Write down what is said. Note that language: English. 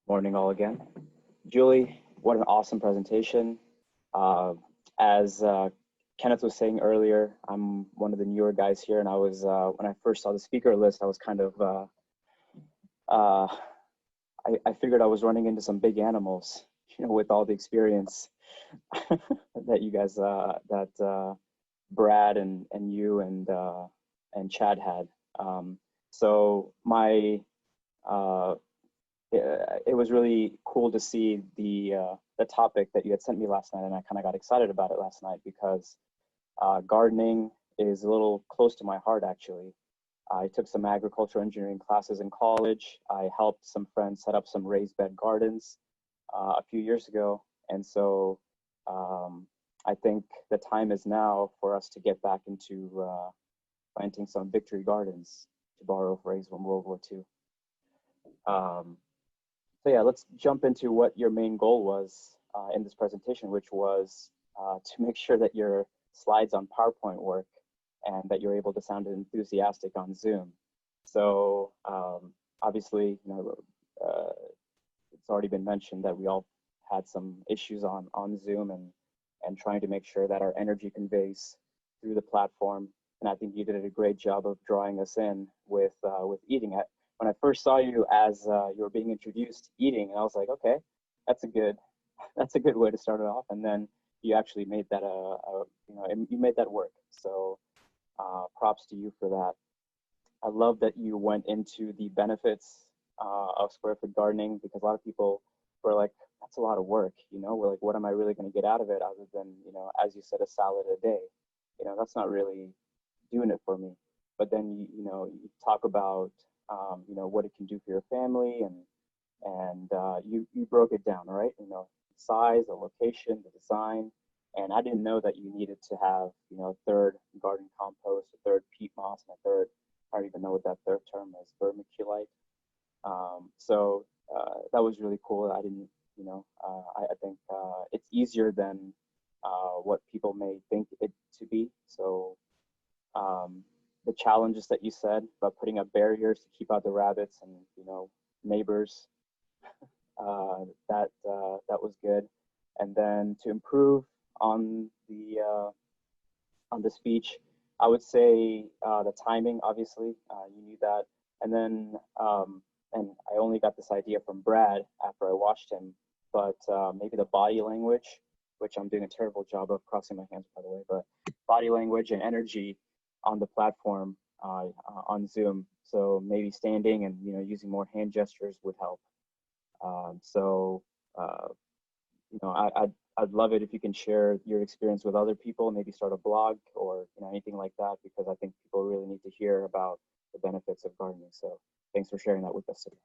Morning, all again. Julie, what an awesome presentation. As Kenneth was saying earlier, I'm one of the newer guys here, and when I first saw the speaker list, I was kind of, uh, I figured I was running into some big animals, with all the experience that you guys, that Brad and you and Chad had. So my uh, it was really cool to see the topic that you had sent me last night, and I kind of got excited about it last night because gardening is a little close to my heart, actually. I took some agricultural engineering classes in college. I helped some friends set up some raised bed gardens a few years ago, and so I think the time is now for us to get back into planting some victory gardens, to borrow a phrase from World War II. So yeah, let's jump into what your main goal was in this presentation, which was to make sure that your slides on PowerPoint work and that you're able to sound enthusiastic on Zoom. So obviously, it's already been mentioned that we all had some issues on Zoom and trying to make sure that our energy conveys through the platform. And I think you did a great job of drawing us in with eating it. When I first saw you as you were being introduced eating, and I was like, okay, that's a good way to start it off. And then you actually made that you made that work. So props to you for that. I love that you went into the benefits of square foot gardening, because a lot of people were like, that's a lot of work. We're like, what am I really going to get out of it other than, as you said, a salad a day? That's not really doing it for me. But then you talk about what it can do for your family, and you broke it down, right? Size, the location, the design, and I didn't know that you needed to have a third garden compost, a third peat moss, and a third, I don't even know what that third term is, vermiculite. So that was really cool. I didn't, I think it's easier than what people may think it to be. So the challenges that you said about putting up barriers to keep out the rabbits and neighbors, that was good. And then to improve on the speech, I would say the timing. Obviously, you knew that. And then and I only got this idea from Brad after I watched him, but maybe the body language, which I'm doing a terrible job of, crossing my hands, by the way, but body language and energy on the platform on Zoom. So maybe standing and using more hand gestures would help. So I'd love it if you can share your experience with other people, maybe start a blog or anything like that, because I think people really need to hear about the benefits of gardening. So thanks for sharing that with us today.